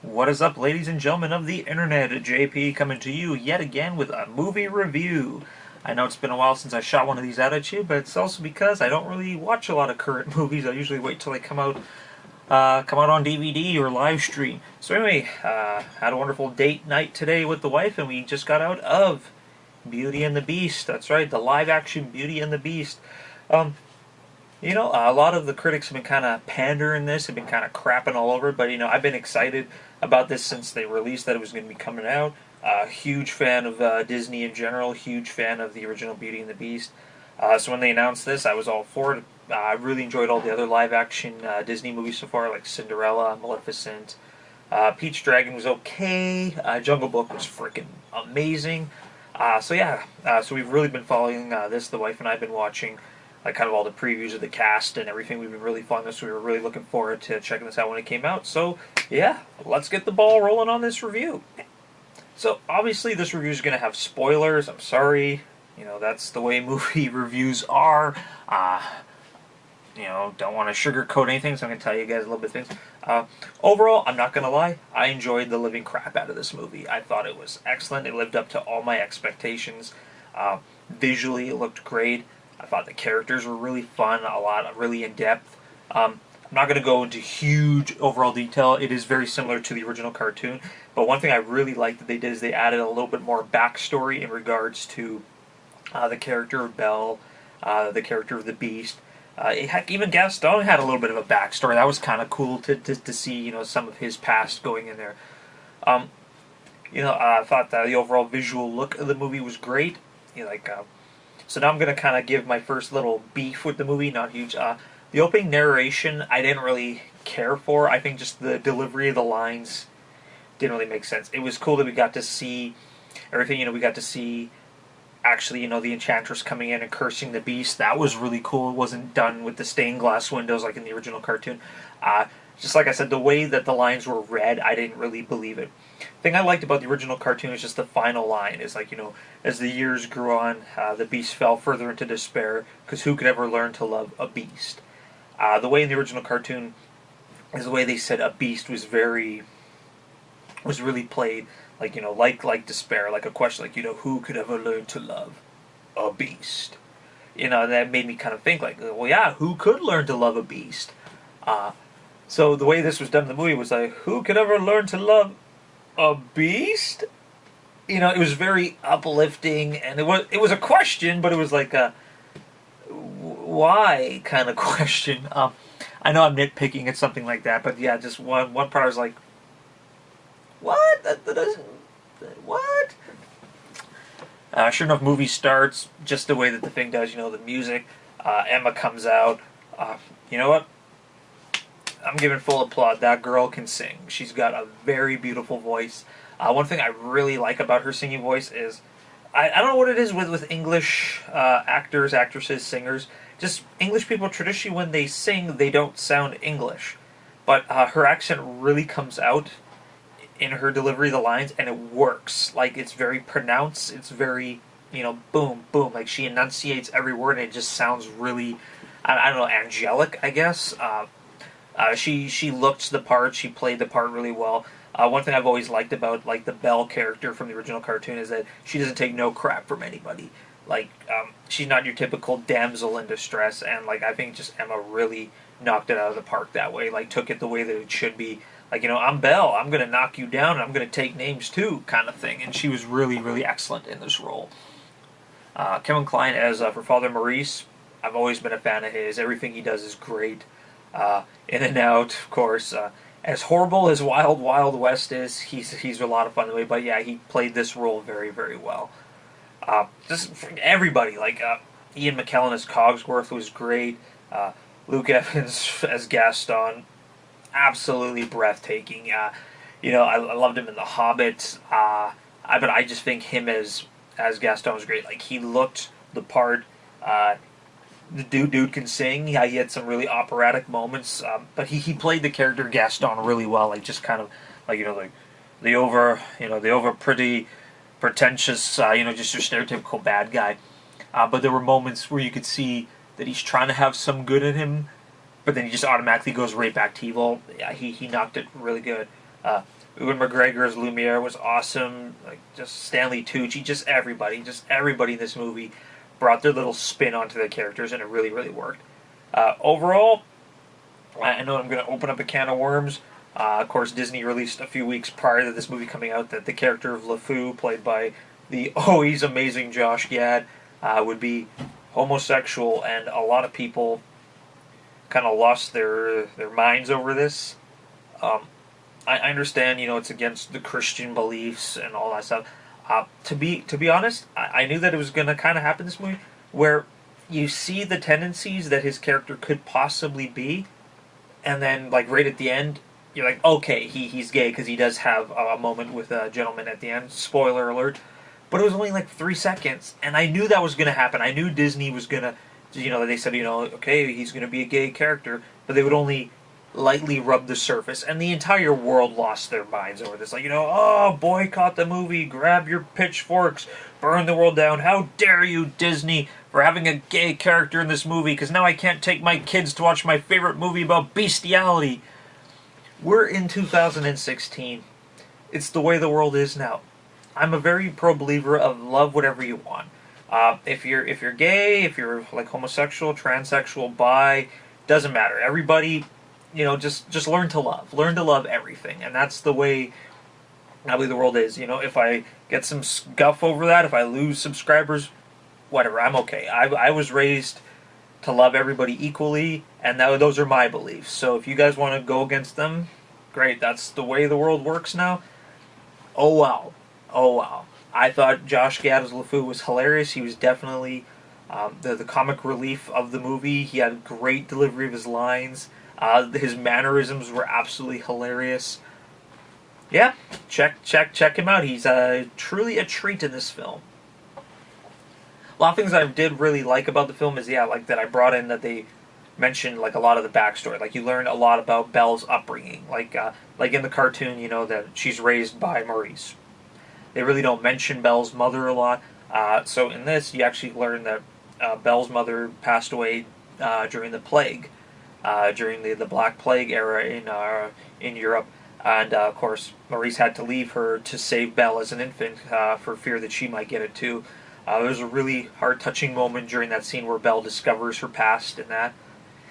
What is up, ladies and gentlemen of the internet? JP coming to you yet again with a movie review. I know it's been a while since I shot one of these out at you, but it's also because I don't really watch a lot of current movies. I usually wait till they come out on DVD or live stream. So anyway, had a wonderful date night today with the wife, and we just got out of Beauty and the Beast. That's right, the live-action Beauty and the Beast. Um, a lot of the critics have been kind of pandering this, have been kind of crapping all over it, but I've been excited about this since they released that it was going to be coming out. Huge fan of Disney in general, huge fan of the original Beauty and the Beast. So when they announced this, I was all for it. I really enjoyed all the other live-action Disney movies so far, like Cinderella, Maleficent. Peach Dragon was okay. Jungle Book was freaking amazing. So we've really been following this. The wife and I have been watching like kind of all the previews of the cast and everything. We've been really following this. We were really looking forward to checking this out when it came out. So yeah, let's get the ball rolling on this review. So obviously this review is going to have spoilers. I'm sorry. That's the way movie reviews are. Don't want to sugarcoat anything, so I'm going to tell you guys a little bit of things. Overall, I'm not going to lie, I enjoyed the living crap out of this movie. I thought it was excellent. It lived up to all my expectations. Visually, it looked great. I thought the characters were really fun, really in-depth. I'm not going to go into huge overall detail. It is very similar to the original cartoon, but one thing I really liked that they did is they added a little bit more backstory in regards to the character of Belle, the character of the Beast. Heck, even Gaston had a little bit of a backstory. That was kind of cool to see, some of his past going in there. I thought that the overall visual look of the movie was great. So now I'm going to kind of give my first little beef with the movie, not huge. The opening narration, I didn't really care for. I think just the delivery of the lines didn't really make sense. It was cool that we got to see everything, we got to see actually, the Enchantress coming in and cursing the Beast. That was really cool. It wasn't done with the stained glass windows like in the original cartoon. Just like I said, the way that the lines were read, I didn't really believe it. The thing I liked about the original cartoon is just the final line. Is like, as the years grew on, the Beast fell further into despair, because who could ever learn to love a beast? The way in the original cartoon is the way they said a beast was really played like despair, like a question, like, who could ever learn to love a beast? That made me kind of think, like, well, yeah, who could learn to love a beast? So the way this was done in the movie was like, who could ever learn to love a beast? It was very uplifting, and it was a question, but it was like a why kind of question. I know I'm nitpicking at something like that, but yeah, just one part I was like, what? That doesn't... What? Sure enough, movie starts just the way that the thing does. The music. Emma comes out. You know what? I'm giving full applaud. That girl can sing. She's got a very beautiful voice. One thing I really like about her singing voice is, I don't know what it is with English actors, actresses, singers. Just English people, traditionally when they sing, they don't sound English. But her accent really comes out in her delivery of the lines, and it works. Like, it's very pronounced, it's very, boom, boom. Like, she enunciates every word, and it just sounds really, I don't know, angelic, I guess. She looked the part, she played the part really well. One thing I've always liked about, like, the Belle character from the original cartoon is that she doesn't take no crap from anybody. Like, she's not your typical damsel in distress, and, like, I think just Emma really knocked it out of the park that way. Like, took it the way that it should be. Like, I'm Belle, I'm going to knock you down, and I'm going to take names too, kind of thing. And she was really, really excellent in this role. Kevin Kline as for Father Maurice, I've always been a fan of his. Everything he does is great. In and Out, of course. As horrible as Wild Wild West is, he's a lot of fun the way. But yeah, he played this role very, very well. Just everybody, like Ian McKellen as Cogsworth was great. Luke Evans as Gaston, absolutely breathtaking. I loved him in The Hobbit. But I just think him as Gaston was great. Like, he looked the part. The dude can sing. Yeah, he had some really operatic moments. But he played the character Gaston really well. Like, just kind of like the over pretty pretentious. Just your stereotypical bad guy. But there were moments where you could see that he's trying to have some good in him, but then he just automatically goes right back to evil. Yeah, he knocked it really good. Ewan McGregor as Lumiere was awesome. Like, just Stanley Tucci, just everybody in this movie brought their little spin onto the characters, and it really, really worked. Overall, I know I'm going to open up a can of worms. Of course, Disney released a few weeks prior to this movie coming out that the character of LeFou, played by the always amazing Josh Gad, would be homosexual, and a lot of people kind of lost their minds over this. I understand, it's against the Christian beliefs and all that stuff. To be honest, I knew that it was going to kind of happen this movie, where you see the tendencies that his character could possibly be, and then, like, right at the end, you're like, okay, he's gay, because he does have a moment with a gentleman at the end. Spoiler alert. But it was only like 3 seconds, and I knew that was going to happen. I knew Disney was going to, they said, okay, he's going to be a gay character, but they would only lightly rub the surface, and the entire world lost their minds over this. Like, oh, boycott the movie, grab your pitchforks, burn the world down. How dare you, Disney, for having a gay character in this movie, because now I can't take my kids to watch my favorite movie about bestiality. We're in 2016. It's the way the world is now. I'm a very pro believer of love whatever you want. If you're gay, if you're like homosexual, transsexual, bi, doesn't matter. Everybody, just learn to love. Learn to love everything, and that's the way I believe the world is. If I get some scuff over that, if I lose subscribers, whatever, I'm okay. I was raised to love everybody equally, and those are my beliefs. So if you guys want to go against them, great. That's the way the world works now. Oh wow. I thought Josh Gad as LeFou was hilarious. He was definitely the comic relief of the movie. He had a great delivery of his lines. His mannerisms were absolutely hilarious. Yeah, check him out. He's truly a treat in this film. A lot of things I did really like about the film is, like that I brought in that they mentioned, like, a lot of the backstory. Like, you learn a lot about Belle's upbringing. Like in the cartoon, that she's raised by Maurice. They really don't mention Belle's mother a lot. So in this, you actually learn that Belle's mother passed away during the plague, during the Black Plague era in Europe. And, of course, Maurice had to leave her to save Belle as an infant for fear that she might get it too. There's a really heart-touching moment during that scene where Belle discovers her past and that.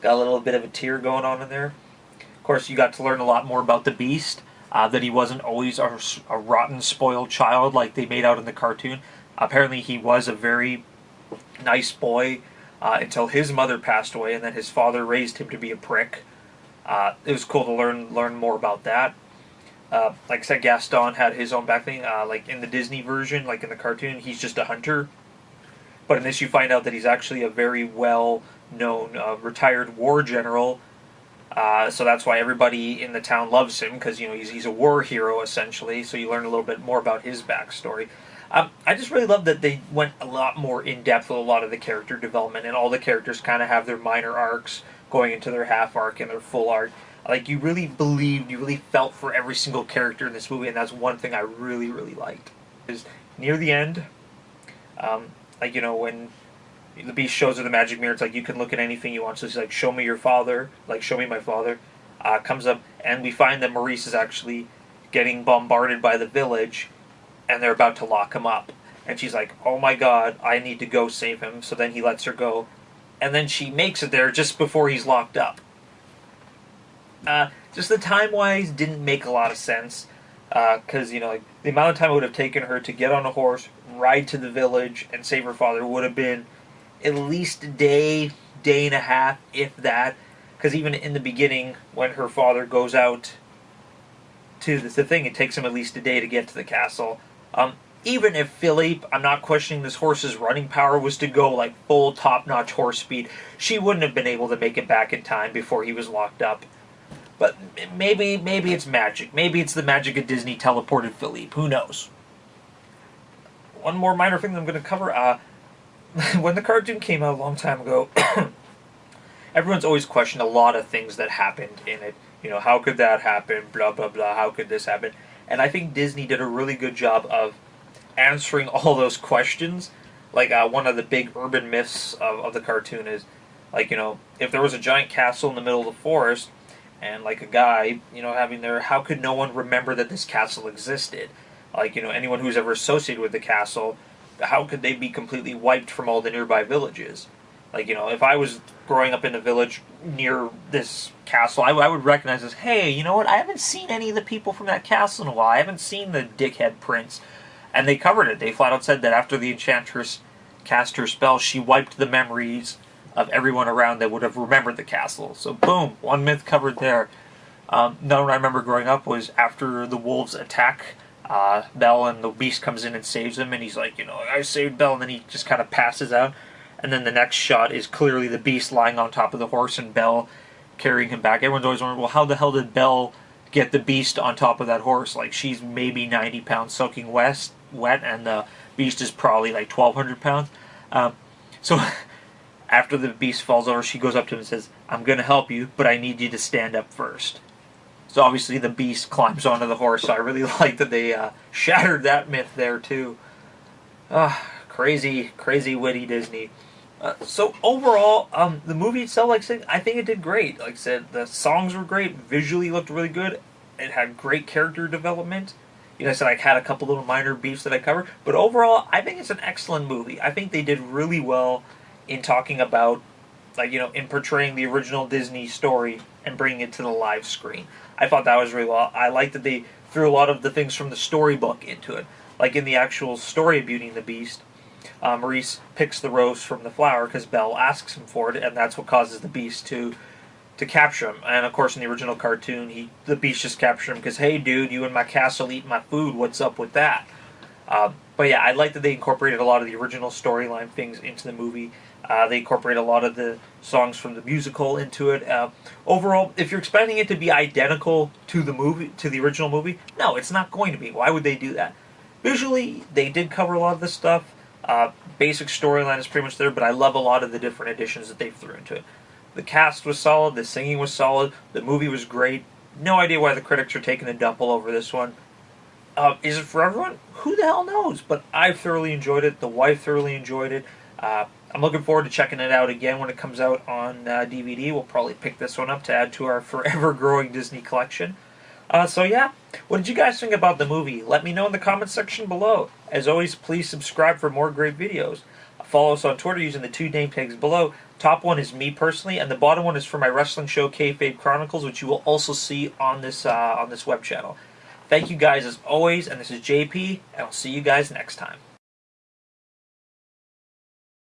Got a little bit of a tear going on in there. Of course, you got to learn a lot more about the Beast, that he wasn't always a rotten, spoiled child like they made out in the cartoon. Apparently, he was a very nice boy until his mother passed away, and then his father raised him to be a prick. It was cool to learn more about that. Like I said, Gaston had his own back thing. Like in the Disney version, like in the cartoon, he's just a hunter. But in this, you find out that he's actually a very well-known retired war general. So that's why everybody in the town loves him, because he's a war hero essentially. So you learn a little bit more about his backstory. I just really love that they went a lot more in depth with a lot of the character development, and all the characters kind of have their minor arcs going into their half arc and their full arc. Like, you really believed, you really felt for every single character in this movie, and that's one thing I really, really liked. Is near the end, when the Beast shows her the magic mirror, it's like, you can look at anything you want. So he's like, show me your father, like, show me my father. Comes up, and we find that Maurice is actually getting bombarded by the village, and they're about to lock him up. And she's like, oh my god, I need to go save him. So then he lets her go, and then she makes it there just before he's locked up. Just the time-wise didn't make a lot of sense, because, the amount of time it would have taken her to get on a horse, ride to the village, and save her father would have been at least a day and a half, if that, because even in the beginning, when her father goes out to the thing, it takes him at least a day to get to the castle. Even if Philippe, I'm not questioning this horse's running power, was to go like full top-notch horse speed, she wouldn't have been able to make it back in time before he was locked up. But maybe it's magic. Maybe it's the magic of Disney teleported Philippe. Who knows? One more minor thing that I'm going to cover. When the cartoon came out a long time ago, everyone's always questioned a lot of things that happened in it. How could that happen? Blah, blah, blah. How could this happen? And I think Disney did a really good job of answering all those questions. Like, one of the big urban myths of the cartoon is, like, if there was a giant castle in the middle of the forest, and like a guy, having their, how could no one remember that this castle existed? Like, anyone who's ever associated with the castle, how could they be completely wiped from all the nearby villages? Like, if I was growing up in a village near this castle, I would recognize this. Hey, you know what? I haven't seen any of the people from that castle in a while. I haven't seen the dickhead prince. And they covered it. They flat out said that after the enchantress cast her spell, she wiped the memories of everyone around that would have remembered the castle. So, boom, one myth covered there. Another one I remember growing up was after the wolves attack Belle, and the beast comes in and saves him, and he's like, I saved Belle, and then he just kind of passes out. And then the next shot is clearly the beast lying on top of the horse and Belle carrying him back. Everyone's always wondering, well, how the hell did Belle get the beast on top of that horse? Like, she's maybe 90 pounds soaking wet, and the beast is probably like 1,200 pounds. So after the beast falls over, she goes up to him and says, I'm going to help you, but I need you to stand up first. So obviously the beast climbs onto the horse, so I really like that they shattered that myth there too. Crazy, crazy witty Disney. So overall, the movie itself, like I said, I think it did great. Like I said, the songs were great, visually looked really good, it had great character development. I said I had a couple little minor beefs that I covered, but overall, I think it's an excellent movie. I think they did really well in talking about, like, in portraying the original Disney story and bringing it to the live screen. I thought that was really well. I liked that they threw a lot of the things from the storybook into it. Like in the actual story of Beauty and the Beast, Maurice picks the rose from the flower because Belle asks him for it, and that's what causes the Beast to capture him. And of course, in the original cartoon, the Beast just captured him because, hey, dude, you in my castle eat my food. What's up with that? But yeah, I like that they incorporated a lot of the original storyline things into the movie. They incorporate a lot of the songs from the musical into it. Overall, if you're expecting it to be identical to the movie, to the original movie, no, it's not going to be. Why would they do that? Visually, they did cover a lot of this stuff. Basic storyline is pretty much there, but I love a lot of the different additions that they threw into it. The cast was solid, the singing was solid, the movie was great. No idea why the critics are taking a dump all over this one. Is it for everyone? Who the hell knows? But I thoroughly enjoyed it. The wife thoroughly enjoyed it. I'm looking forward to checking it out again when it comes out on DVD. We'll probably pick this one up to add to our forever growing Disney collection. So yeah, what did you guys think about the movie? Let me know in the comments section below. As always, please subscribe for more great videos. Follow us on Twitter using the two name tags below. Top one is me personally, and the bottom one is for my wrestling show, Kayfabe Chronicles, which you will also see on this web channel. Thank you guys as always, and this is JP, and I'll see you guys next time.